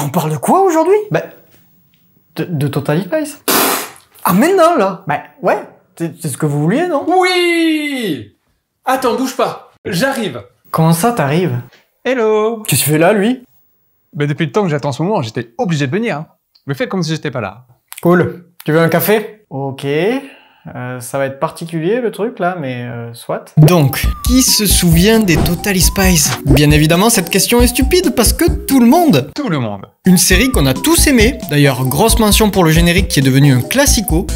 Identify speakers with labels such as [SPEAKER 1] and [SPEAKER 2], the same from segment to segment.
[SPEAKER 1] Attends, on parle de quoi aujourd'hui? Bah, de Totally Spies. Ah mais non là. Bah ouais, c'est ce que vous vouliez, non?
[SPEAKER 2] Oui! Attends, bouge pas. J'arrive.
[SPEAKER 1] Comment ça t'arrives?
[SPEAKER 3] Hello!
[SPEAKER 1] Qu'est-ce que tu fais là, lui?
[SPEAKER 3] Bah depuis le temps que j'attends ce moment, j'étais obligé de venir. Hein. Mais fais comme si j'étais pas là.
[SPEAKER 1] Cool. Tu veux un café? Ok. Ça va être particulier le truc là, mais soit. Donc, qui se souvient des Totally Spies? Bien évidemment, cette question est stupide parce que tout le monde.
[SPEAKER 3] Tout le monde.
[SPEAKER 1] Une série qu'on a tous aimé. D'ailleurs, grosse mention pour le générique qui est devenu un classico.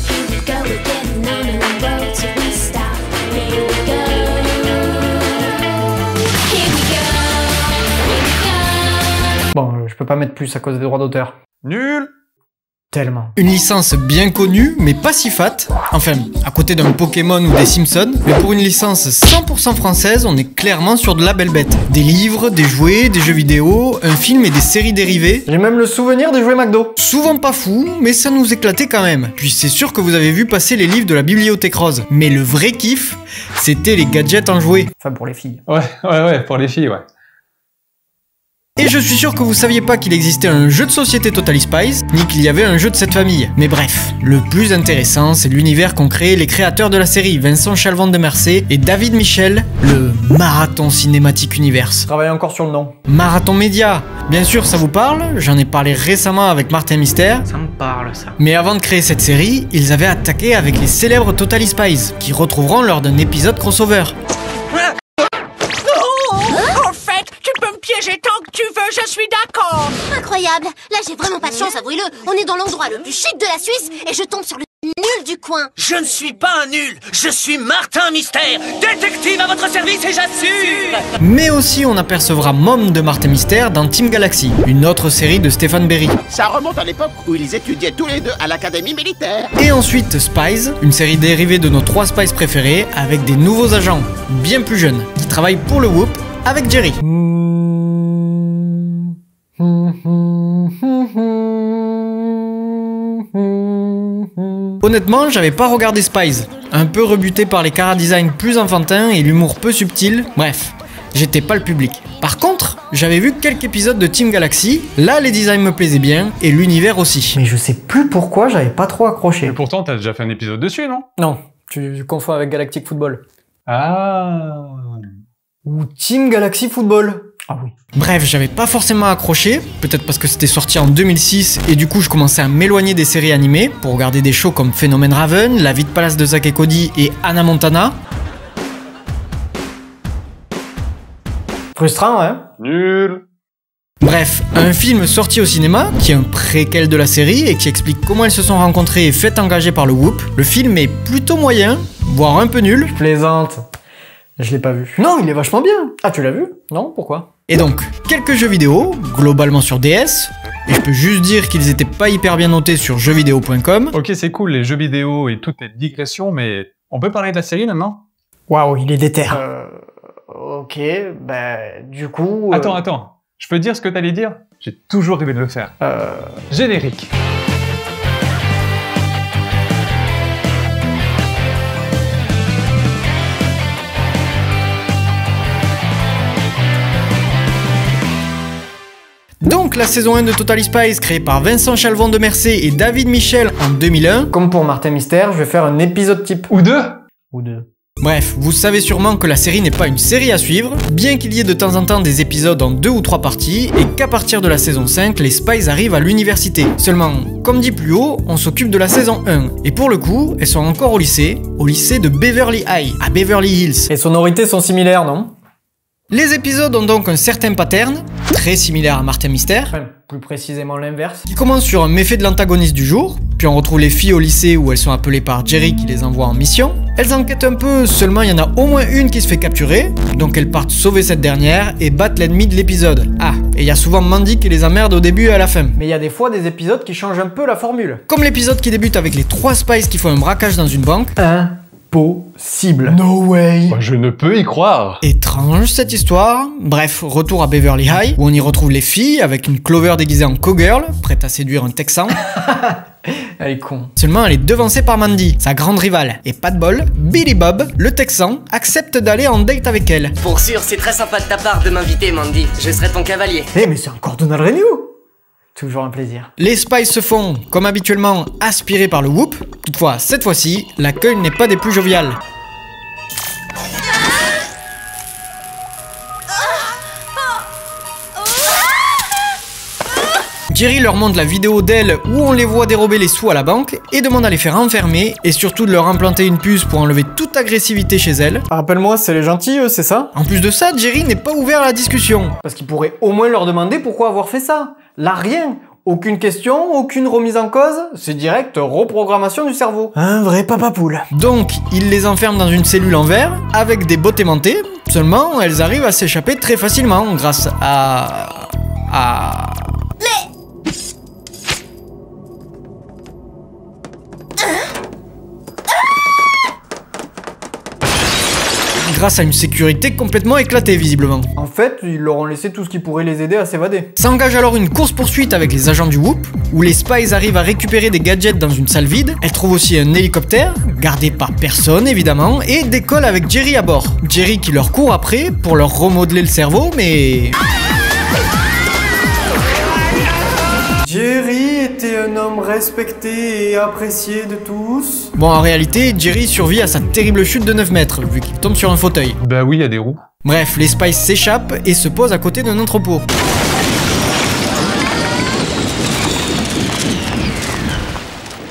[SPEAKER 1] Bon, je peux pas mettre plus à cause des droits d'auteur.
[SPEAKER 3] Nul!
[SPEAKER 1] Tellement. Une licence bien connue, mais pas si fat. Enfin, à côté d'un Pokémon ou des Simpsons. Mais pour une licence 100% française, on est clairement sur de la belle bête. Des livres, des jouets, des jeux vidéo, un film et des séries dérivées. J'ai même le souvenir des jouets McDo. Souvent pas fou, mais ça nous éclatait quand même. Puis c'est sûr que vous avez vu passer les livres de la Bibliothèque Rose. Mais le vrai kiff, c'était les gadgets en jouets. Enfin, pour les filles.
[SPEAKER 3] Ouais, pour les filles, ouais.
[SPEAKER 1] Et je suis sûr que vous saviez pas qu'il existait un jeu de société Totally Spies, ni qu'il y avait un jeu de cette famille. Mais bref, le plus intéressant, c'est l'univers qu'ont créé les créateurs de la série, Vincent Chalvant de Mercé et David Michel, le Marathon Cinématique Universe. Travaille encore sur le nom. Marathon Média. Bien sûr, ça vous parle, j'en ai parlé récemment avec Martin Mystère. Ça me parle, ça. Mais avant de créer cette série, ils avaient attaqué avec les célèbres Totally Spies, qui retrouveront lors d'un épisode crossover.
[SPEAKER 4] Piéger tant que tu veux, je suis d'accord.
[SPEAKER 5] Incroyable. Là, j'ai vraiment pas de chance, avouez-le. On est dans l'endroit le plus chic de la Suisse et je tombe sur le nul du coin.
[SPEAKER 4] Je ne suis pas un nul. Je suis Martin Mystère, détective à votre service et j'assure.
[SPEAKER 1] Mais aussi, on apercevra Mom de Martin Mystère dans Team Galaxy, une autre série de Stéphane Berry.
[SPEAKER 6] Ça remonte à l'époque où ils étudiaient tous les deux à l'académie militaire.
[SPEAKER 1] Et ensuite, Spies, une série dérivée de nos 3 Spies préférés, avec des nouveaux agents, bien plus jeunes, qui travaillent pour le Whoop, avec Jerry. Honnêtement, j'avais pas regardé Spies, un peu rebuté par les chara-design plus enfantins et l'humour peu subtil, bref, j'étais pas le public. Par contre, j'avais vu quelques épisodes de Team Galaxy, là les designs me plaisaient bien, et l'univers aussi. Mais je sais plus pourquoi j'avais pas trop accroché.
[SPEAKER 3] Et pourtant, t'as déjà fait un épisode dessus, non?
[SPEAKER 1] Non, tu confonds avec Galactic Football.
[SPEAKER 3] Ah.
[SPEAKER 1] Ou Team Galaxy Football. Ah oui. Bref, j'avais pas forcément accroché, peut-être parce que c'était sorti en 2006 et du coup je commençais à m'éloigner des séries animées pour regarder des shows comme Phénomène Raven, La vie de palace de Zack et Cody et Hannah Montana. Frustrant, hein?
[SPEAKER 3] Nul.
[SPEAKER 1] Bref, un film sorti au cinéma, qui est un préquel de la série et qui explique comment ils se sont rencontrés et fait engager par le Whoop. Le film est plutôt moyen, voire un peu nul. Je plaisante. Je l'ai pas vu. Non, il est vachement bien. Ah, tu l'as vu? Non, pourquoi? Et donc, quelques jeux vidéo, globalement sur DS, et je peux juste dire qu'ils étaient pas hyper bien notés sur jeuxvideo.com.
[SPEAKER 3] Ok, c'est cool les jeux vidéo et toutes les digressions, mais on peut parler de la série maintenant?
[SPEAKER 1] Waouh, il est déter. Ok, bah, du coup...
[SPEAKER 3] Attends. Je peux dire ce que t'allais dire? J'ai toujours rêvé de le faire. Générique.
[SPEAKER 1] Donc la saison 1 de Totally Spies, créée par Vincent Chalvant de Mercé et David Michel en 2001. Comme pour Martin Mystère, je vais faire un épisode type.
[SPEAKER 3] Ou deux.
[SPEAKER 1] Bref, vous savez sûrement que la série n'est pas une série à suivre, bien qu'il y ait de temps en temps des épisodes en 2 ou 3 parties, et qu'à partir de la saison 5, les Spies arrivent à l'université. Seulement, comme dit plus haut, on s'occupe de la saison 1. Et pour le coup, elles sont encore au lycée de Beverly High, à Beverly Hills. Les sonorités sont similaires, non? Les épisodes ont donc un certain pattern, très similaire à Martin Mystère, enfin, plus précisément l'inverse, qui commence sur un méfait de l'antagoniste du jour, puis on retrouve les filles au lycée où elles sont appelées par Jerry qui les envoie en mission. Elles enquêtent un peu, seulement il y en a au moins une qui se fait capturer, donc elles partent sauver cette dernière et battent l'ennemi de l'épisode. Ah, et il y a souvent Mandy qui les emmerde au début et à la fin. Mais il y a des fois des épisodes qui changent un peu la formule. Comme l'épisode qui débute avec les 3 Spies qui font un braquage dans une banque. Impossible. No way.
[SPEAKER 3] Je ne peux y croire.
[SPEAKER 1] Étrange cette histoire. Bref, retour à Beverly High, où on y retrouve les filles avec une Clover déguisée en cowgirl, prête à séduire un Texan. Elle est con. Seulement, elle est devancée par Mandy, sa grande rivale. Et pas de bol, Billy Bob, le Texan, accepte d'aller en date avec elle.
[SPEAKER 7] Pour sûr, c'est très sympa de ta part de m'inviter, Mandy. Je serai ton cavalier.
[SPEAKER 1] Mais c'est encore Donald Renew. Toujours un plaisir. Les Spies se font, comme habituellement, aspirés par le Whoop. Toutefois, cette fois-ci, l'accueil n'est pas des plus joviales. Jerry leur montre la vidéo d'elle où on les voit dérober les sous à la banque et demande à les faire enfermer et surtout de leur implanter une puce pour enlever toute agressivité chez elle. Rappelle-moi, c'est les gentils, eux, c'est ça? En plus de ça, Jerry n'est pas ouvert à la discussion. Parce qu'il pourrait au moins leur demander pourquoi avoir fait ça. Là, rien. Aucune question, aucune remise en cause, c'est direct reprogrammation du cerveau. Un vrai papa poule. Donc, il les enferme dans une cellule en verre avec des bottes aimantées. Seulement, elles arrivent à s'échapper très facilement grâce à... grâce à une sécurité complètement éclatée visiblement. En fait, ils leur ont laissé tout ce qui pourrait les aider à s'évader. S'engage alors une course-poursuite avec les agents du Whoop, où les Spies arrivent à récupérer des gadgets dans une salle vide. Elles trouvent aussi un hélicoptère, gardé par personne évidemment, et décollent avec Jerry à bord. Jerry qui leur court après pour leur remodeler le cerveau, mais... Jerry était un homme respecté et apprécié de tous. Bon, en réalité, Jerry survit à sa terrible chute de 9 mètres, vu qu'il tombe sur un fauteuil.
[SPEAKER 3] Bah oui, il y a des roues.
[SPEAKER 1] Bref, les Spies s'échappent et se posent à côté d'un entrepôt.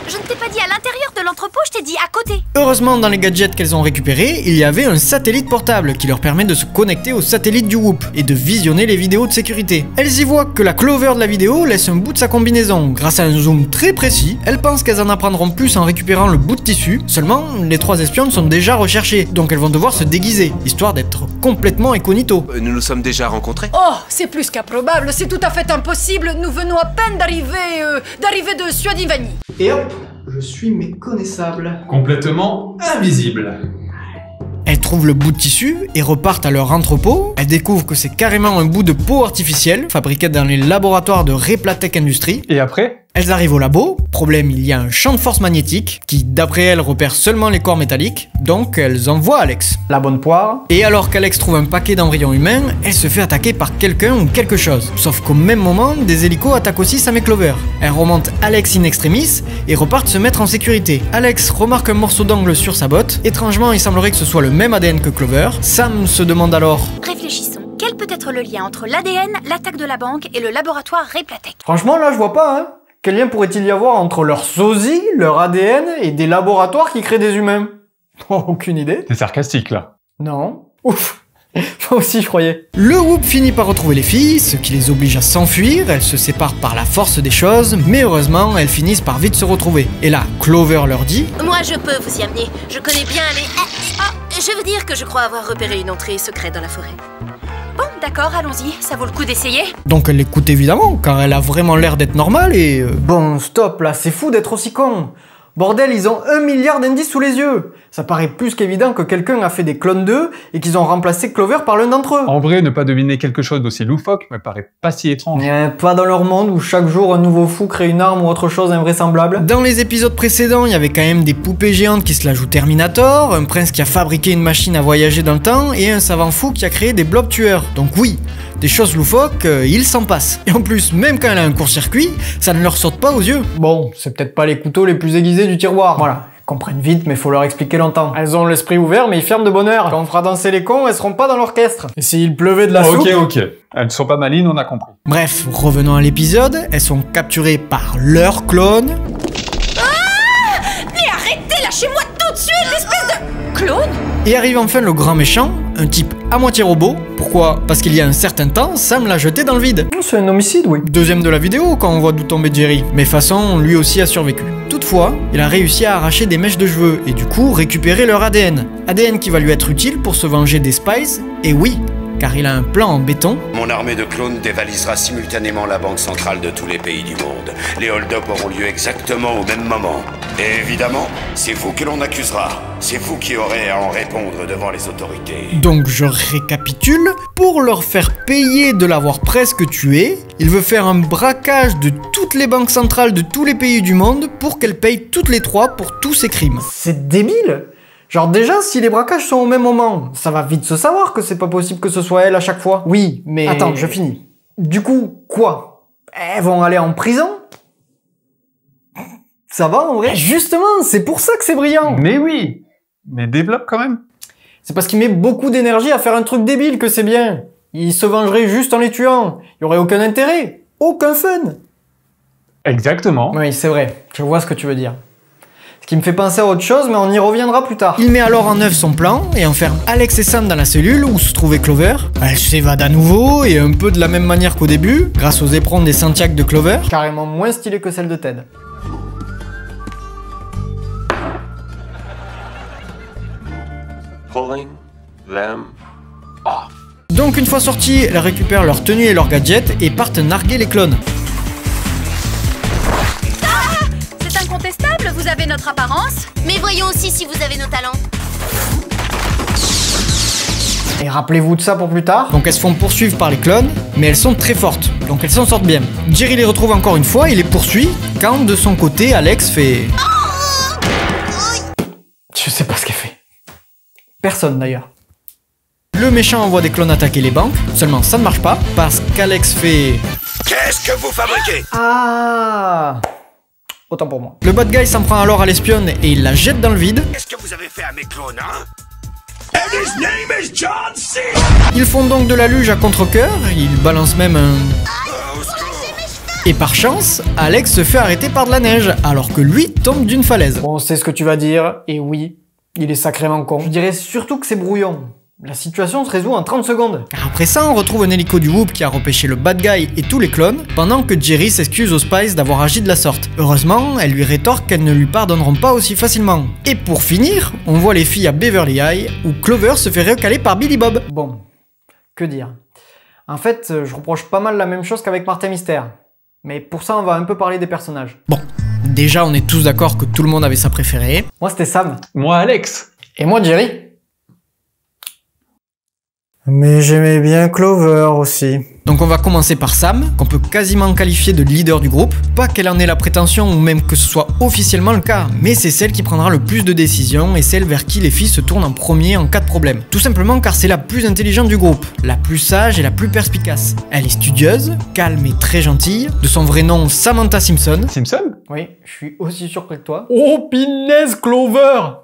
[SPEAKER 5] Je ne t'ai pas dit à l'intérieur de l'entrepôt, je t'ai dit à côté.
[SPEAKER 1] Heureusement, dans les gadgets qu'elles ont récupérés, il y avait un satellite portable qui leur permet de se connecter au satellite du Whoop et de visionner les vidéos de sécurité. Elles y voient que la Clover de la vidéo laisse un bout de sa combinaison. Grâce à un zoom très précis, elles pensent qu'elles en apprendront plus en récupérant le bout de tissu. Seulement, les 3 espionnes sont déjà recherchées, donc elles vont devoir se déguiser, histoire d'être complètement incognito.
[SPEAKER 4] Nous nous sommes déjà rencontrés?
[SPEAKER 7] Oh, c'est plus qu'improbable, c'est tout à fait impossible. Nous venons à peine d'arriver de Suadivani.
[SPEAKER 1] Et hop, je suis méconnaissable.
[SPEAKER 2] Complètement invisible.
[SPEAKER 1] Elles trouvent le bout de tissu et repartent à leur entrepôt. Elles découvrent que c'est carrément un bout de peau artificielle, fabriqué dans les laboratoires de Replatech Industries.
[SPEAKER 3] Et après?
[SPEAKER 1] Elles arrivent au labo, problème, il y a un champ de force magnétique qui, d'après elles, repère seulement les corps métalliques, donc elles envoient Alex. La bonne poire. Et alors qu'Alex trouve un paquet d'embryons humains, elle se fait attaquer par quelqu'un ou quelque chose. Sauf qu'au même moment, des hélicos attaquent aussi Sam et Clover. Elles remontent Alex in extremis et repartent se mettre en sécurité. Alex remarque un morceau d'angle sur sa botte. Étrangement, il semblerait que ce soit le même ADN que Clover. Sam se demande alors...
[SPEAKER 8] Réfléchissons. Quel peut être le lien entre l'ADN, l'attaque de la banque et le laboratoire Replatech?
[SPEAKER 1] Franchement, là, je vois pas, hein. Quel lien pourrait-il y avoir entre leur sosie, leur ADN et des laboratoires qui créent des humains? Aucune idée.
[SPEAKER 3] T'es sarcastique, là.
[SPEAKER 1] Non. Ouf. Moi aussi, je croyais. Le Whoop finit par retrouver les filles, ce qui les oblige à s'enfuir. Elles se séparent par la force des choses, mais heureusement, elles finissent par vite se retrouver. Et là, Clover leur dit...
[SPEAKER 5] Moi, je peux vous y amener. Je connais bien les... je veux dire que je crois avoir repéré une entrée secrète dans la forêt.
[SPEAKER 8] Bon, d'accord, allons-y, ça vaut le coup d'essayer.
[SPEAKER 1] Donc elle l'écoute évidemment, car elle a vraiment l'air d'être normale et... Bon, stop, là, c'est fou d'être aussi con. Bordel, ils ont 1 milliard d'indices sous les yeux. Ça paraît plus qu'évident que quelqu'un a fait des clones d'eux et qu'ils ont remplacé Clover par l'un d'entre eux.
[SPEAKER 3] En vrai, ne pas deviner quelque chose d'aussi loufoque me paraît pas si étrange.
[SPEAKER 1] Pas dans leur monde où chaque jour un nouveau fou crée une arme ou autre chose invraisemblable. Dans les épisodes précédents, il y avait quand même des poupées géantes qui se la jouent Terminator, un prince qui a fabriqué une machine à voyager dans le temps et un savant fou qui a créé des blobs tueurs. Donc oui, des choses loufoques, ils s'en passent. Et en plus, même quand elle a un court-circuit, ça ne leur saute pas aux yeux. Bon, c'est peut-être pas les couteaux les plus aiguisés du tiroir. Voilà. Comprennent vite, mais faut leur expliquer longtemps. Elles ont l'esprit ouvert, mais ils ferment de bonne heure. Quand on fera danser les cons, elles seront pas dans l'orchestre. Et s'il pleuvait de la soupe...
[SPEAKER 3] Ok. Elles ne sont pas malines, on a compris.
[SPEAKER 1] Bref, revenons à l'épisode. Elles sont capturées par leur clone.
[SPEAKER 7] Mais arrêtez, lâchez-moi tout de suite, l'espèce de... Clone?
[SPEAKER 1] Et arrive enfin le grand méchant, un type à moitié robot. Pourquoi? Parce qu'il y a un certain temps, Sam l'a jeté dans le vide. C'est un homicide, oui. Deuxième de la vidéo quand on voit d'où tomber Jerry. Mais façon, lui aussi a survécu. Toutefois, il a réussi à arracher des mèches de cheveux et du coup récupérer leur ADN. ADN qui va lui être utile pour se venger des Spies, et oui, car il a un plan en béton.
[SPEAKER 9] Mon armée de clones dévalisera simultanément la banque centrale de tous les pays du monde. Les hold-up auront lieu exactement au même moment. Et évidemment, c'est vous que l'on accusera. C'est vous qui aurez à en répondre devant les autorités.
[SPEAKER 1] Donc je récapitule, pour leur faire payer de l'avoir presque tué, il veut faire un braquage de toutes les banques centrales de tous les pays du monde pour qu'elles payent toutes les 3 pour tous ces crimes. C'est débile! Genre déjà, si les braquages sont au même moment, ça va vite se savoir que c'est pas possible que ce soit elle à chaque fois. Oui, mais... Attends, je finis. Du coup, quoi? elles vont aller en prison. Ça va en vrai? Justement, c'est pour ça que c'est brillant.
[SPEAKER 3] Mais oui, mais développe quand même.
[SPEAKER 1] C'est parce qu'il met beaucoup d'énergie à faire un truc débile que c'est bien. Il se vengerait juste en les tuant. Il y aurait aucun intérêt, aucun fun.
[SPEAKER 3] Exactement.
[SPEAKER 1] Oui, c'est vrai, je vois ce que tu veux dire. Ce qui me fait penser à autre chose, mais on y reviendra plus tard. Il met alors en œuvre son plan et enferme Alex et Sam dans la cellule où se trouvait Clover. Elle s'évade à nouveau et un peu de la même manière qu'au début, grâce aux éperons des Santiago de Clover. Carrément moins stylé que celle de Ted.
[SPEAKER 10] Pulling them off.
[SPEAKER 1] Donc une fois sortis, elles récupèrent leurs tenues et leurs gadgets et partent narguer les clones.
[SPEAKER 8] C'est incontestable, vous avez notre apparence.
[SPEAKER 5] Mais voyons aussi si vous avez nos talents.
[SPEAKER 1] Et rappelez-vous de ça pour plus tard. Donc elles se font poursuivre par les clones, mais elles sont très fortes, donc elles s'en sortent bien. Jerry les retrouve encore une fois et les poursuit, quand de son côté, Alex fait... Je sais pas ce qu'elle fait. Personne d'ailleurs. Le méchant envoie des clones attaquer les banques, seulement ça ne marche pas, parce qu'Alex fait...
[SPEAKER 9] Qu'est-ce que vous fabriquez?
[SPEAKER 1] Ah, autant pour moi. Le bad guy s'en prend alors à l'espionne et il la jette dans le vide.
[SPEAKER 9] Qu'est-ce que vous avez fait à mes clones, hein? And his name is John C.
[SPEAKER 1] Ils font donc de la luge à contre-cœur, ils balancent même un... Et par chance, Alex se fait arrêter par de la neige, alors que lui tombe d'une falaise. Bon, c'est ce que tu vas dire, et oui, il est sacrément con. Je dirais surtout que c'est brouillon. La situation se résout en 30 secondes. Car après ça, on retrouve un hélico du Whoop qui a repêché le bad guy et tous les clones, pendant que Jerry s'excuse aux Spies d'avoir agi de la sorte. Heureusement, elle lui rétorque qu'elles ne lui pardonneront pas aussi facilement. Et pour finir, on voit les filles à Beverly Hills, où Clover se fait recaler par Billy Bob. Bon, que dire? En fait, je reproche pas mal la même chose qu'avec Martin Mystère. Mais pour ça, on va un peu parler des personnages. Bon, déjà, on est tous d'accord que tout le monde avait sa préférée. Moi, c'était Sam.
[SPEAKER 3] Moi, Alex.
[SPEAKER 1] Et moi, Jerry. Mais j'aimais bien Clover aussi. Donc on va commencer par Sam, qu'on peut quasiment qualifier de leader du groupe. Pas qu'elle en ait la prétention ou même que ce soit officiellement le cas, mais c'est celle qui prendra le plus de décisions et celle vers qui les filles se tournent en premier en cas de problème. Tout simplement car c'est la plus intelligente du groupe, la plus sage et la plus perspicace. Elle est studieuse, calme et très gentille, de son vrai nom Samantha Simpson.
[SPEAKER 3] Simpson?
[SPEAKER 1] Oui, je suis aussi surpris que toi. Oh pinaise Clover!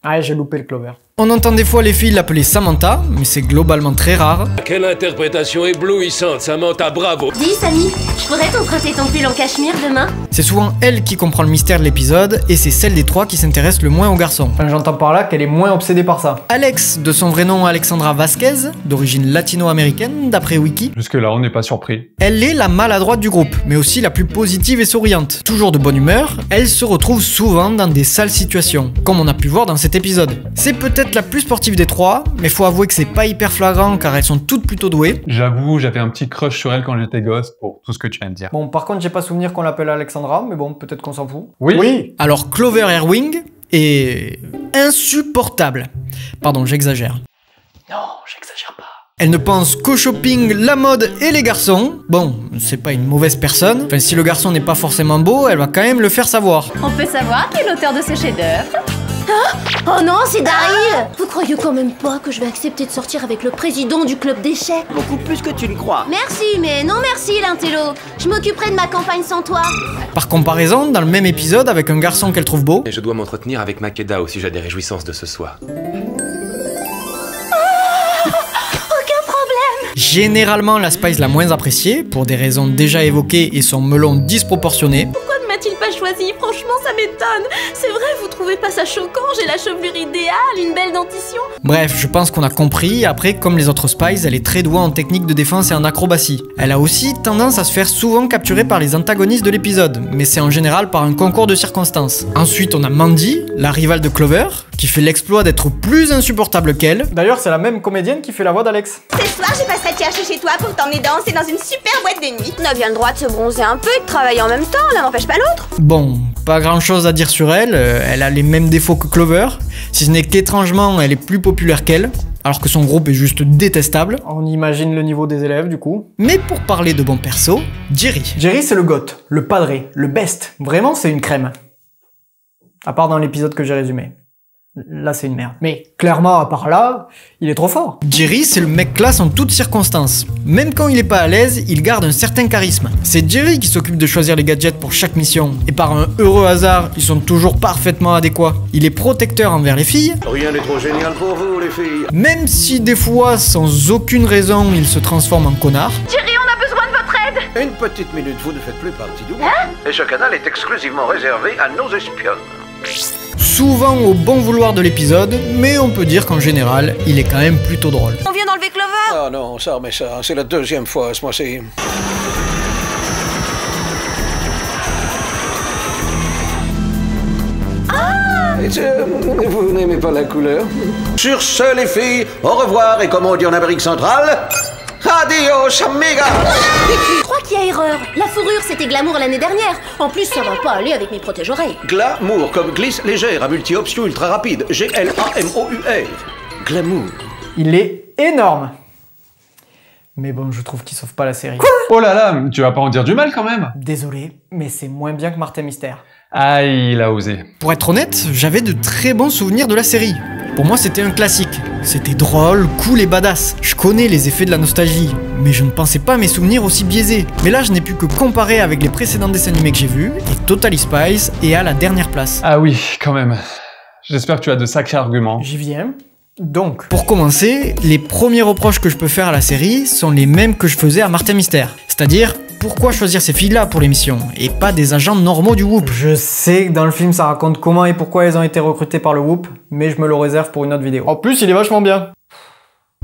[SPEAKER 1] Ah, j'ai loupé le Clover. On entend des fois les filles l'appeler Samantha, mais c'est globalement très rare.
[SPEAKER 10] Quelle interprétation éblouissante, Samantha, bravo.
[SPEAKER 5] Dis, Samy, je pourrais t'emprunter ton pull en cachemire demain?
[SPEAKER 1] C'est souvent elle qui comprend le mystère de l'épisode, et c'est celle des trois qui s'intéresse le moins aux garçons. Enfin, j'entends par là qu'elle est moins obsédée par ça. Alex, de son vrai nom Alexandra Vasquez, d'origine latino-américaine, d'après Wiki.
[SPEAKER 3] Jusque-là, on n'est pas surpris.
[SPEAKER 1] Elle est la maladroite du groupe, mais aussi la plus positive et souriante. Toujours de bonne humeur, elle se retrouve souvent dans des sales situations, comme on a pu voir dans cet épisode. C'est peut-être la plus sportive des trois, mais faut avouer que c'est pas hyper flagrant car elles sont toutes plutôt douées.
[SPEAKER 3] J'avoue, j'avais un petit crush sur elle quand j'étais gosse, pour tout ce que tu viens de dire.
[SPEAKER 1] Bon, par contre, j'ai pas souvenir qu'on l'appelle Alexandra, mais bon, peut-être qu'on s'en fout. Oui. Alors, Clover Airwing est insupportable. Pardon, j'exagère. Non, j'exagère pas. Elle ne pense qu'au shopping, la mode et les garçons. Bon, c'est pas une mauvaise personne. Enfin, si le garçon n'est pas forcément beau, elle va quand même le faire savoir.
[SPEAKER 8] On peut savoir qui est l'auteur de ce chef-d'œuvre?
[SPEAKER 5] Oh non, c'est Daryl! Vous croyez quand même pas que je vais accepter de sortir avec le président du club d'échecs?
[SPEAKER 6] Beaucoup plus que tu ne crois.
[SPEAKER 5] Merci, mais non merci, l'intello. Je m'occuperai de ma campagne sans toi.
[SPEAKER 1] Par comparaison, dans le même épisode, avec un garçon qu'elle trouve beau...
[SPEAKER 10] Et je dois m'entretenir avec Makeda au sujet des réjouissances de ce soir.
[SPEAKER 1] Généralement la Spice la moins appréciée, pour des raisons déjà évoquées et son melon disproportionné.
[SPEAKER 11] Pourquoi ne m'a-t-il pas choisi? Franchement, ça m'étonne. C'est vrai, vous trouvez pas ça choquant? J'ai la chevelure idéale, une belle dentition.
[SPEAKER 1] Bref, je pense qu'on a compris. Après, comme les autres Spies, elle est très douée en technique de défense et en acrobatie. Elle a aussi tendance à se faire souvent capturer par les antagonistes de l'épisode, mais c'est en général par un concours de circonstances. Ensuite, on a Mandy, la rivale de Clover, qui fait l'exploit d'être plus insupportable qu'elle. D'ailleurs, c'est la même comédienne qui fait la voix d'Alex.
[SPEAKER 11] Ce soir, je passerai te chercher chez toi pour t'emmener danser dans une super boîte de nuit. On a bien le droit de se bronzer un peu et de travailler en même temps, l'un n'empêche pas l'autre.
[SPEAKER 1] Bon, pas grand chose à dire sur elle, elle a les mêmes défauts que Clover, si ce n'est qu'étrangement, elle est plus populaire qu'elle, alors que son groupe est juste détestable. On imagine le niveau des élèves du coup. Mais pour parler de bons persos, Jerry. Jerry c'est le goth, le padré, le best. Vraiment c'est une crème. À part dans l'épisode que j'ai résumé. là c'est une merde. Mais clairement, à part là, il est trop fort. Jerry, c'est le mec classe en toutes circonstances. Même quand il est pas à l'aise, il garde un certain charisme. C'est Jerry qui s'occupe de choisir les gadgets pour chaque mission, et par un heureux hasard, ils sont toujours parfaitement adéquats. Il est protecteur envers les filles.
[SPEAKER 12] Rien n'est trop génial pour vous, les filles.
[SPEAKER 1] Même si des fois, sans aucune raison, il se transforme en connard.
[SPEAKER 11] Jerry, on a besoin de votre aide.
[SPEAKER 12] Une petite minute, vous ne faites plus partie du groupe. Et ce canal est exclusivement réservé à nos espionnes.
[SPEAKER 1] Souvent au bon vouloir de l'épisode, mais on peut dire qu'en général, il est quand même plutôt drôle.
[SPEAKER 11] On vient d'enlever Clover.
[SPEAKER 12] Ah non, ça remet ça. C'est la deuxième fois ce mois-ci. Vous n'aimez pas la couleur? Sur ce, les filles, au revoir et comme on dit en Amérique centrale, adios, amiga.
[SPEAKER 5] Je crois qu'il y a erreur. La fourrure, c'était glamour l'année dernière. En plus, ça va pas aller avec mes protège-oreilles.
[SPEAKER 12] Glamour, comme glisse légère, à multi-option ultra rapide. G-L-A-M-O-U-R. Glamour.
[SPEAKER 1] Il est énorme. Mais bon, je trouve qu'il sauve pas la série.
[SPEAKER 3] Quoi? Oh là là, tu vas pas en dire du mal quand même.
[SPEAKER 1] Désolé, mais c'est moins bien que Martin Mystère.
[SPEAKER 3] Ah, il a osé.
[SPEAKER 1] Pour être honnête, j'avais de très bons souvenirs de la série. Pour moi, c'était un classique. C'était drôle, cool et badass. Je connais les effets de la nostalgie, mais je ne pensais pas à mes souvenirs aussi biaisés. Mais là, je n'ai pu que comparer avec les précédents dessins animés que j'ai vus, et Totally Spies est à la dernière place.
[SPEAKER 3] Ah oui, quand même. J'espère que tu as de sacrés arguments.
[SPEAKER 1] J'y viens. Donc, pour commencer, les premiers reproches que je peux faire à la série sont les mêmes que je faisais à Martin Mystère. C'est-à-dire, pourquoi choisir ces filles-là pour l'émission, et pas des agents normaux du Whoop? Je sais que dans le film ça raconte comment et pourquoi elles ont été recrutées par le Whoop, mais je me le réserve pour une autre vidéo. En plus, il est vachement bien.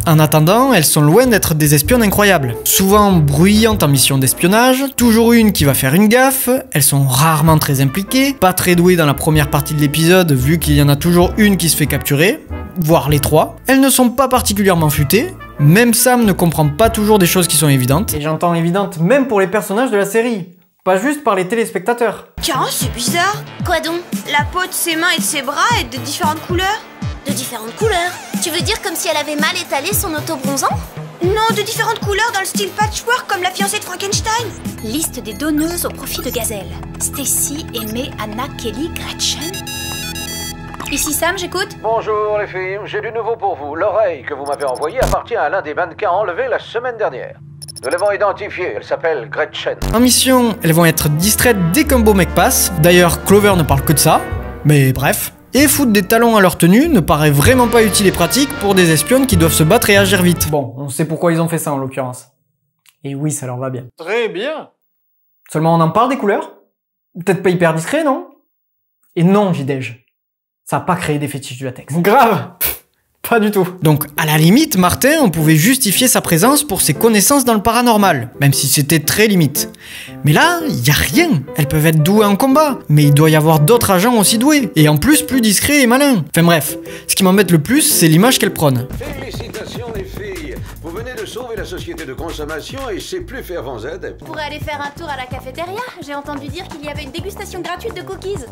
[SPEAKER 1] En attendant, elles sont loin d'être des espionnes incroyables. Souvent bruyantes en mission d'espionnage, toujours une qui va faire une gaffe, elles sont rarement très impliquées, pas très douées dans la première partie de l'épisode vu qu'il y en a toujours une qui se fait capturer, voire les trois. Elles ne sont pas particulièrement futées, même Sam ne comprend pas toujours des choses qui sont évidentes. Et j'entends évidentes même pour les personnages de la série, pas juste par les téléspectateurs.
[SPEAKER 11] Tiens, c'est bizarre.
[SPEAKER 5] Quoi donc?
[SPEAKER 11] La peau de ses mains et de ses bras est de différentes couleurs.
[SPEAKER 5] De différentes couleurs? Tu veux dire comme si elle avait mal étalé son auto-bronzant?
[SPEAKER 11] Non, de différentes couleurs dans le style patchwork comme la fiancée de Frankenstein.
[SPEAKER 8] Liste des donneuses au profit de Gazelle. Stacy, Aimée, Anna, Kelly, Gretchen. Ici Sam, j'écoute.
[SPEAKER 12] Bonjour les filles, j'ai du nouveau pour vous. L'oreille que vous m'avez envoyée appartient à l'un des mannequins enlevés la semaine dernière. Nous l'avons identifiée, elle s'appelle Gretchen.
[SPEAKER 1] En mission, elles vont être distraites dès qu'un beau mec passe. D'ailleurs, Clover ne parle que de ça. Mais bref. Et foutre des talons à leur tenue ne paraît vraiment pas utile et pratique pour des espionnes qui doivent se battre et agir vite. Bon, on sait pourquoi ils ont fait ça en l'occurrence. Et oui, ça leur va bien.
[SPEAKER 3] Très bien.
[SPEAKER 1] Seulement on en parle des couleurs? Peut-être pas hyper discret, non? Et non, Jidej. Ça a pas créé des fétiches du latex. Grave! Pas du tout. Donc, à la limite, Martin, on pouvait justifier sa présence pour ses connaissances dans le paranormal, même si c'était très limite. Mais là, y a rien. Elles peuvent être douées en combat, mais il doit y avoir d'autres agents aussi doués, et en plus plus discrets et malins. Enfin bref, ce qui m'embête le plus, c'est l'image qu'elles prônent.
[SPEAKER 12] Félicitations les filles, vous venez de sauver la société de consommation et ses plus fervents adeptes.
[SPEAKER 5] Pour aller faire un tour à la cafétéria, j'ai entendu dire qu'il y avait une dégustation gratuite de cookies.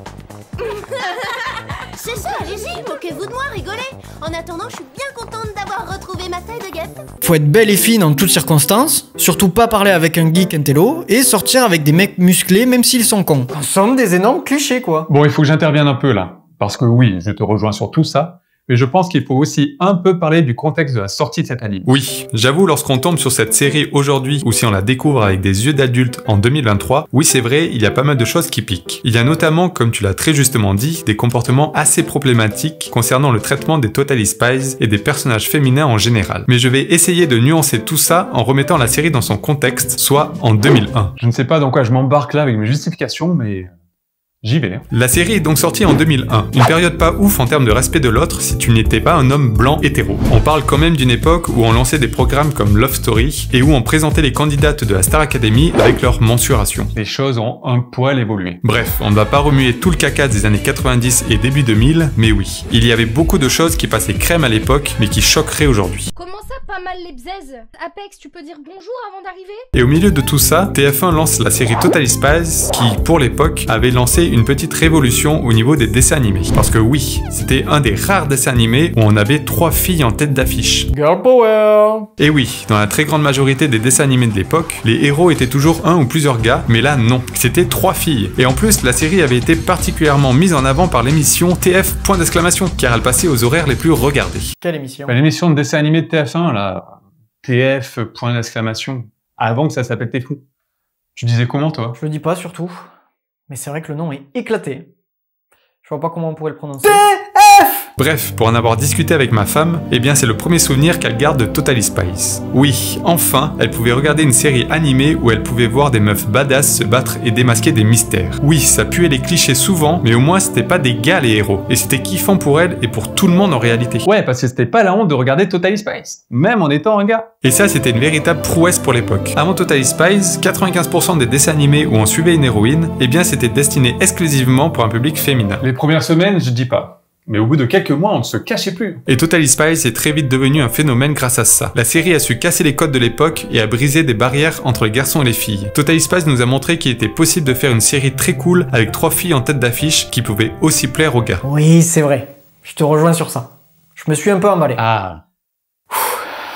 [SPEAKER 5] C'est ça, allez-y, moquez-vous de moi, rigolez. En attendant, je suis bien contente d'avoir retrouvé ma taille de guêpe.
[SPEAKER 1] Faut être belle et fine en toutes circonstances, surtout pas parler avec un geek intello, et sortir avec des mecs musclés même s'ils sont cons. En somme, des énormes clichés quoi.
[SPEAKER 3] Bon, il faut que j'intervienne un peu là, parce que oui, je te rejoins sur tout ça, mais je pense qu'il faut aussi un peu parler du contexte de la sortie de cet anime.
[SPEAKER 13] Oui, j'avoue, lorsqu'on tombe sur cette série aujourd'hui, ou si on la découvre avec des yeux d'adulte en 2023, oui c'est vrai, il y a pas mal de choses qui piquent. Il y a notamment, comme tu l'as très justement dit, des comportements assez problématiques concernant le traitement des Totally Spies et des personnages féminins en général. Mais je vais essayer de nuancer tout ça en remettant la série dans son contexte, soit en 2001.
[SPEAKER 3] Je ne sais pas dans quoi je m'embarque là avec mes justifications, mais... j'y vais.
[SPEAKER 13] La série est donc sortie en 2001, une période pas ouf en termes de respect de l'autre si tu n'étais pas un homme blanc hétéro. On parle quand même d'une époque où on lançait des programmes comme Love Story et où on présentait les candidates de la Star Academy avec leur mensuration.
[SPEAKER 3] Les choses ont un poil évolué.
[SPEAKER 13] Bref, on ne va pas remuer tout le caca des années 90 et début 2000, mais oui, il y avait beaucoup de choses qui passaient crème à l'époque mais qui choqueraient aujourd'hui.
[SPEAKER 14] Comment ça, pas mal les bzaises? Apex, tu peux dire bonjour avant d'arriver?
[SPEAKER 13] Et au milieu de tout ça, TF1 lance la série Totally Spies qui, pour l'époque, avait lancé une petite révolution au niveau des dessins animés. Parce que oui, c'était un des rares dessins animés où on avait 3 filles en tête d'affiche.
[SPEAKER 1] Girl power!
[SPEAKER 13] Et oui, dans la très grande majorité des dessins animés de l'époque, les héros étaient toujours un ou plusieurs gars, mais là non, c'était 3 filles. Et en plus, la série avait été particulièrement mise en avant par l'émission TF, car elle passait aux horaires les plus regardés.
[SPEAKER 1] Quelle émission?
[SPEAKER 3] L'émission de dessin animé de TF1, là. TF, avant que ça s'appelle T'es fou. Tu disais comment, toi?
[SPEAKER 1] Je le dis pas, surtout. Mais c'est vrai que le nom est éclaté. Je vois pas comment on pourrait le prononcer.
[SPEAKER 13] Bref, pour en avoir discuté avec ma femme, eh bien c'est le premier souvenir qu'elle garde de Totally Spies. Oui, enfin, elle pouvait regarder une série animée où elle pouvait voir des meufs badass se battre et démasquer des mystères. Oui, ça puait les clichés souvent, mais au moins c'était pas des gars les héros. Et c'était kiffant pour elle et pour tout le monde en réalité.
[SPEAKER 3] Ouais, parce que c'était pas la honte de regarder Totally Spies, même en étant un gars.
[SPEAKER 13] Et ça, c'était une véritable prouesse pour l'époque. Avant Totally Spies, 95% des dessins animés où on suivait une héroïne, eh bien c'était destiné exclusivement pour un public féminin.
[SPEAKER 3] Les premières semaines, je dis pas. Mais au bout de quelques mois, on ne se cachait plus.
[SPEAKER 13] Et Totally Spies est très vite devenu un phénomène grâce à ça. La série a su casser les codes de l'époque et a brisé des barrières entre les garçons et les filles. Totally Spies nous a montré qu'il était possible de faire une série très cool avec 3 filles en tête d'affiche qui pouvaient aussi plaire aux gars.
[SPEAKER 1] Oui, c'est vrai. Je te rejoins sur ça. Je me suis un peu emballé.
[SPEAKER 3] Ah.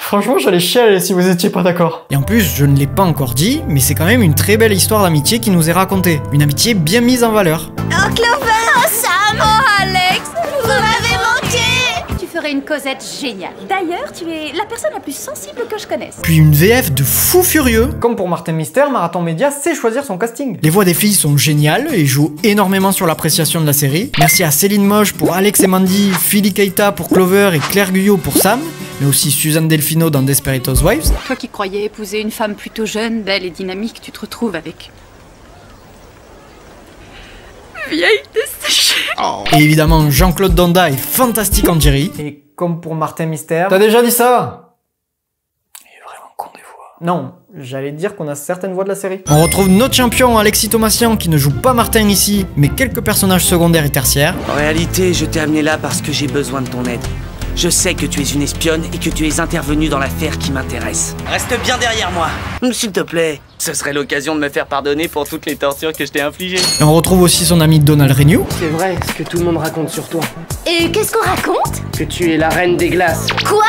[SPEAKER 1] Franchement, j'allais chialer si vous étiez pas d'accord. Et en plus, je ne l'ai pas encore dit, mais c'est quand même une très belle histoire d'amitié qui nous est racontée. Une amitié bien mise en valeur.
[SPEAKER 11] Oh Clover! Oh Sam!
[SPEAKER 8] Oh Alex!
[SPEAKER 11] Vous m'avez manqué!
[SPEAKER 8] Tu ferais une Cosette géniale. D'ailleurs, tu es la personne la plus sensible que je connaisse.
[SPEAKER 1] Puis une VF de fou furieux. Comme pour Martin Mystère, Marathon Média sait choisir son casting. Les voix des filles sont géniales et jouent énormément sur l'appréciation de la série. Merci à Céline Moche pour Alex et Mandy, Philly Keita pour Clover et Claire Guyot pour Sam, mais aussi Suzanne Delfino dans Desperate Housewives.
[SPEAKER 15] Toi qui croyais épouser une femme plutôt jeune, belle et dynamique, tu te retrouves avec... vieille desséchée.
[SPEAKER 1] Oh. Et évidemment, Jean-Claude Donda est fantastique en Jerry. Et comme pour Martin Mystère... T'as déjà dit ça? Il est vraiment con des fois. Non, j'allais dire qu'on a certaines voix de la série. On retrouve notre champion Alexis Thomasian qui ne joue pas Martin ici, mais quelques personnages secondaires et tertiaires.
[SPEAKER 4] En réalité, je t'ai amené là parce que j'ai besoin de ton aide. Je sais que tu es une espionne et que tu es intervenue dans l'affaire qui m'intéresse. Reste bien derrière moi, s'il te plaît. Ce serait l'occasion de me faire pardonner pour toutes les tortures que je t'ai infligées.
[SPEAKER 1] Et on retrouve aussi son ami Donald Renew.
[SPEAKER 16] C'est vrai ce que tout le monde raconte sur toi.
[SPEAKER 11] Et qu'est-ce qu'on raconte?
[SPEAKER 16] Que tu es la reine des glaces.
[SPEAKER 11] Quoi?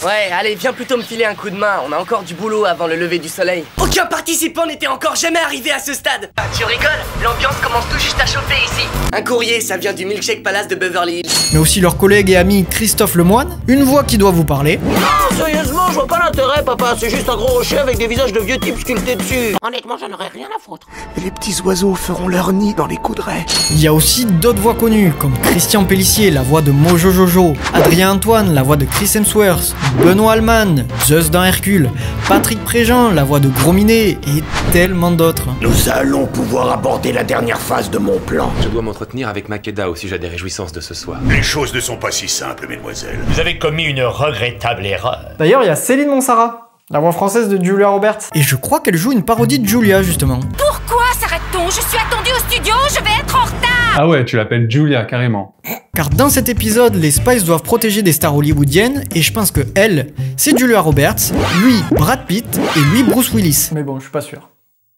[SPEAKER 16] Ouais, allez, viens plutôt me filer un coup de main. On a encore du boulot avant le lever du soleil.
[SPEAKER 4] Aucun participant n'était encore jamais arrivé à ce stade.
[SPEAKER 16] Ah, tu rigoles? L'ambiance commence tout juste à chauffer ici.
[SPEAKER 4] Un courrier, ça vient du Milkshake Palace de Beverly Hills.
[SPEAKER 1] Mais aussi leur collègue et ami Christophe Lemoine, une voix qui doit vous parler.
[SPEAKER 4] Non, sérieusement, je vois pas l'intérêt, papa. C'est juste un gros rocher avec des visages de vieux types sculptés dessus.
[SPEAKER 11] Honnêtement, j'en aurais rien à foutre.
[SPEAKER 6] Et les petits oiseaux feront leur nid dans les coudrets.
[SPEAKER 1] Il y a aussi d'autres voix connues, comme Christian Pellissier, la voix de Mojo Jojo, Adrien Antoine, la voix de Chris Hemsworth, Benoît Allman, Zeus dans Hercule, Patrick Préjean, la voix de Gros Minet, et tellement d'autres.
[SPEAKER 6] Nous allons pouvoir aborder la dernière phase de mon plan.
[SPEAKER 10] Je dois m'entretenir avec Makeda au sujet des réjouissances de ce soir.
[SPEAKER 9] Les choses ne sont pas si simples, mesdemoiselles.
[SPEAKER 17] Vous avez commis une regrettable erreur.
[SPEAKER 1] D'ailleurs, il y a Céline Monsara, la voix française de Julia Roberts. Et je crois qu'elle joue une parodie de Julia, justement.
[SPEAKER 8] Pourquoi s'arrête-t-on? Je suis attendue au studio, je vais être en retard.
[SPEAKER 3] Ah ouais, tu l'appelles Julia, carrément.
[SPEAKER 1] Car dans cet épisode, les Spies doivent protéger des stars hollywoodiennes, et je pense que elle, c'est Julia Roberts, lui, Brad Pitt, et lui, Bruce Willis. Mais bon, je suis pas sûr.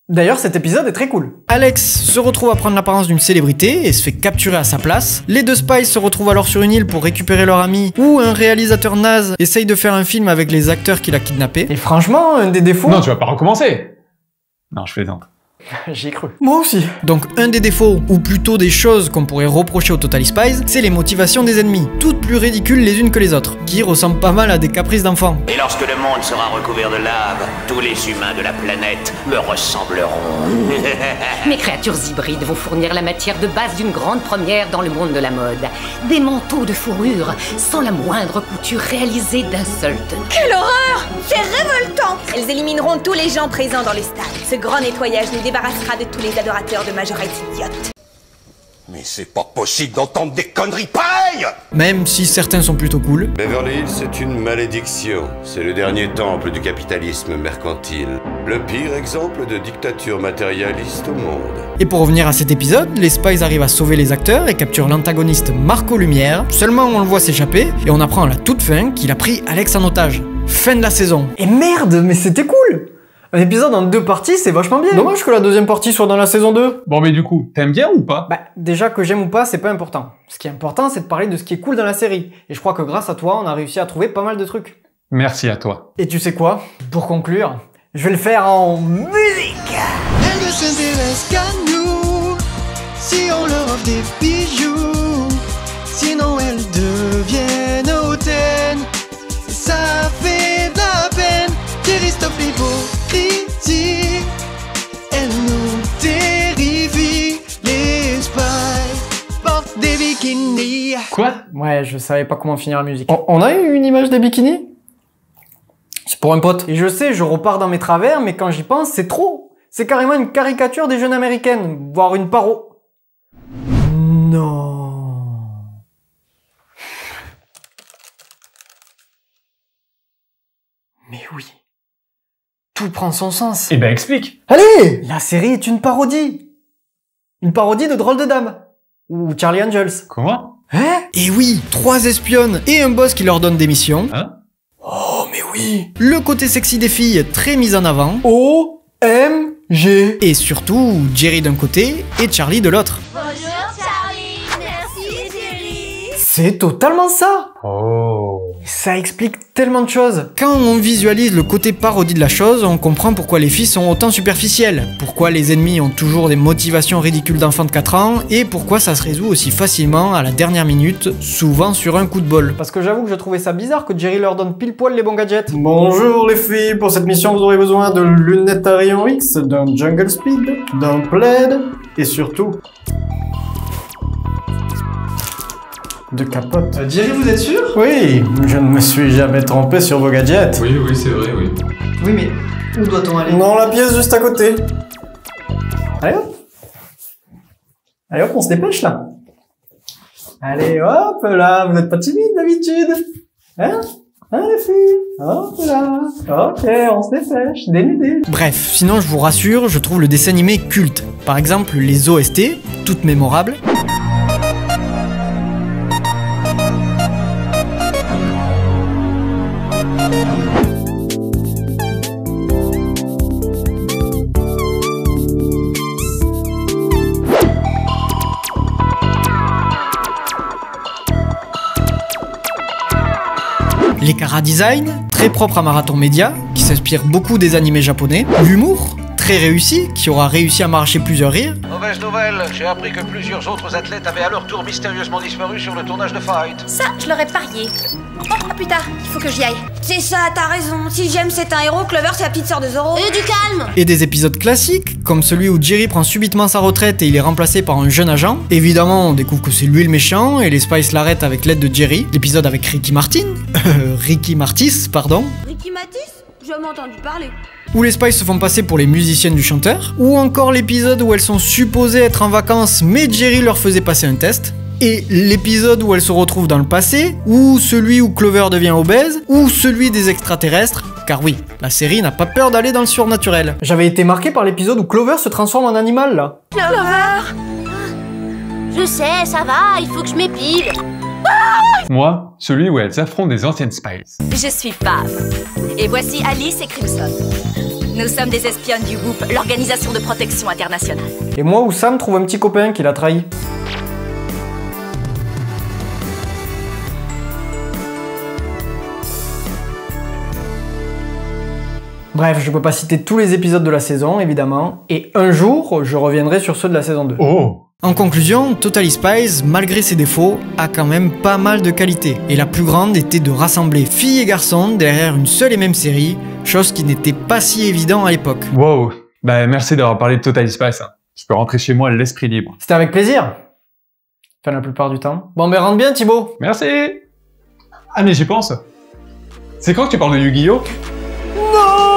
[SPEAKER 1] D'ailleurs, cet épisode est très cool. Alex se retrouve à prendre l'apparence d'une célébrité et se fait capturer à sa place. Les deux Spies se retrouvent alors sur une île pour récupérer leur ami, où un réalisateur naze essaye de faire un film avec les acteurs qu'il a kidnappés. Et franchement, un des défauts...
[SPEAKER 3] Non, tu vas pas recommencer. Non, je plaisante.
[SPEAKER 1] J'y ai cru. Moi aussi. Donc un des défauts, ou plutôt des choses qu'on pourrait reprocher aux Totally Spies, c'est les motivations des ennemis, toutes plus ridicules les unes que les autres, qui ressemblent pas mal à des caprices d'enfants.
[SPEAKER 9] Et lorsque le monde sera recouvert de lave, tous les humains de la planète me ressembleront.
[SPEAKER 18] Mes créatures hybrides vont fournir la matière de base d'une grande première dans le monde de la mode. Des manteaux de fourrure, sans la moindre couture réalisée d'un seul tenant.
[SPEAKER 11] Quelle horreur! C'est révoltant! Elles élimineront tous les gens présents dans le stade. Ce grand nettoyage nous débarrassera de tous les adorateurs de Majorette idiote.
[SPEAKER 9] Mais c'est pas possible d'entendre des conneries pareilles!
[SPEAKER 1] Même si certains sont plutôt cool.
[SPEAKER 9] Beverly Hills, c'est une malédiction. C'est le dernier temple du capitalisme mercantile. Le pire exemple de dictature matérialiste au monde.
[SPEAKER 1] Et pour revenir à cet épisode, les Spies arrivent à sauver les acteurs et capturent l'antagoniste Marco Lumière. Seulement on le voit s'échapper et on apprend à la toute fin qu'il a pris Alex en otage. Fin de la saison. Et merde, mais c'était cool! Un épisode en 2 parties, c'est vachement bien. Dommage que la deuxième partie soit dans la saison 2.
[SPEAKER 3] Bon, mais du coup, t'aimes bien ou pas?
[SPEAKER 1] Bah, déjà que j'aime ou pas, c'est pas important. Ce qui est important, c'est de parler de ce qui est cool dans la série. Et je crois que grâce à toi, on a réussi à trouver pas mal de trucs.
[SPEAKER 3] Merci à toi.
[SPEAKER 1] Et tu sais quoi? Pour conclure, je vais le faire en musique.
[SPEAKER 19] Elle ne s'intéresse qu'à nous, si on leur offre des bijoux. Sinon elles deviennent hautaines, ça fait de la peine. Jerry stoppe l'hypocrisie, elle nous terrifie. Les spies portent des bikinis.
[SPEAKER 3] Quoi?
[SPEAKER 1] Ouais, je savais pas comment finir la musique. On a eu une image des bikinis? C'est pour un pote. Et je sais, je repars dans mes travers, mais quand j'y pense, c'est trop. C'est carrément une caricature des jeunes américaines, voire une paro. Non. Mais oui. Tout prend son sens.
[SPEAKER 3] Eh ben, explique.
[SPEAKER 1] Allez! La série est une parodie. Une parodie de Drôle de Dame. Ou Charlie Angels.
[SPEAKER 3] Comment?
[SPEAKER 1] Hein? Et oui, 3 espionnes et un boss qui leur donne des missions.
[SPEAKER 3] Hein?
[SPEAKER 1] Oh, mais oui! Le côté sexy des filles très mis en avant. O-M-G. Et surtout, Jerry d'un côté et Charlie de l'autre.
[SPEAKER 5] Bonjour Charlie, merci Jerry.
[SPEAKER 1] C'est totalement ça!
[SPEAKER 3] Oh.
[SPEAKER 1] Ça explique tellement de choses. Quand on visualise le côté parodie de la chose, on comprend pourquoi les filles sont autant superficielles, pourquoi les ennemis ont toujours des motivations ridicules d'enfants de 4 ans, et pourquoi ça se résout aussi facilement à la dernière minute, souvent sur un coup de bol. Parce que j'avoue que je trouvais ça bizarre que Jerry leur donne pile poil les bons gadgets. Bonjour les filles, pour cette mission vous aurez besoin de lunettes à rayon X, d'un jungle speed, d'un plaid, et surtout... de capote.
[SPEAKER 2] Jerry, vous êtes sûr?
[SPEAKER 1] Oui, je ne me suis jamais trompé sur vos gadgets.
[SPEAKER 3] Oui, c'est vrai, oui.
[SPEAKER 2] Oui, mais où doit-on aller?
[SPEAKER 1] Dans la pièce juste à côté. Allez hop. Allez hop, on se dépêche là. Allez hop là, vous n'êtes pas timide d'habitude. Hein? Hein les filles? Hop là. Ok, on se dépêche, dénudé. Bref, sinon je vous rassure, je trouve le dessin animé culte. Par exemple, les OST, toutes mémorables. Les chara-design, très propre à Marathon Média, qui s'inspire beaucoup des animés japonais. L'humour, très réussi, qui aura réussi à m'arracher plusieurs rires.
[SPEAKER 12] Mauvaise nouvelle, j'ai appris que plusieurs autres athlètes avaient à leur tour mystérieusement disparu sur le tournage de Fight.
[SPEAKER 8] Ça, je l'aurais parié. Bon, à plus tard, il faut que j'y aille.
[SPEAKER 11] C'est ça, t'as raison. Si James c'est un héros, Clover c'est la petite sœur de Zoro.
[SPEAKER 5] Et du calme.
[SPEAKER 1] Et des épisodes classiques, comme celui où Jerry prend subitement sa retraite et il est remplacé par un jeune agent. Évidemment, on découvre que c'est lui le méchant et les Spice l'arrêtent avec l'aide de Jerry. L'épisode avec Ricky Martin. Ricky Martis, pardon.
[SPEAKER 11] Ricky Matisse? J'ai jamais entendu parler.
[SPEAKER 1] Où les Spice se font passer pour les musiciennes du chanteur. Ou encore l'épisode où elles sont supposées être en vacances mais Jerry leur faisait passer un test. Et l'épisode où elles se retrouvent dans le passé, ou celui où Clover devient obèse, ou celui des extraterrestres, car oui, la série n'a pas peur d'aller dans le surnaturel. J'avais été marqué par l'épisode où Clover se transforme en animal, là.
[SPEAKER 5] Clover. Je sais, ça va, il faut que je m'épile.
[SPEAKER 3] Moi, celui où elles affrontent des anciennes Spice.
[SPEAKER 8] Je suis Paf. Et voici Alice et Crimson. Nous sommes des espionnes du WHOOP, l'Organisation de Protection Internationale.
[SPEAKER 1] Et moi où Sam trouve un petit copain qui l'a trahi. Bref, je peux pas citer tous les épisodes de la saison, évidemment, et un jour, je reviendrai sur ceux de la saison 2.
[SPEAKER 3] Oh!
[SPEAKER 1] En conclusion, Totally Spies, malgré ses défauts, a quand même pas mal de qualités. Et la plus grande était de rassembler filles et garçons derrière une seule et même série, chose qui n'était pas si évident à l'époque.
[SPEAKER 3] Wow! Bah merci d'avoir parlé de Totally Spies. Je peux rentrer chez moi l'esprit libre.
[SPEAKER 1] C'était avec plaisir. Enfin, la plupart du temps. Bon, ben rentre bien, Thibaut.
[SPEAKER 3] Merci! Ah mais j'y pense. C'est quand que tu parles de Yu-Gi-Oh?
[SPEAKER 1] Non!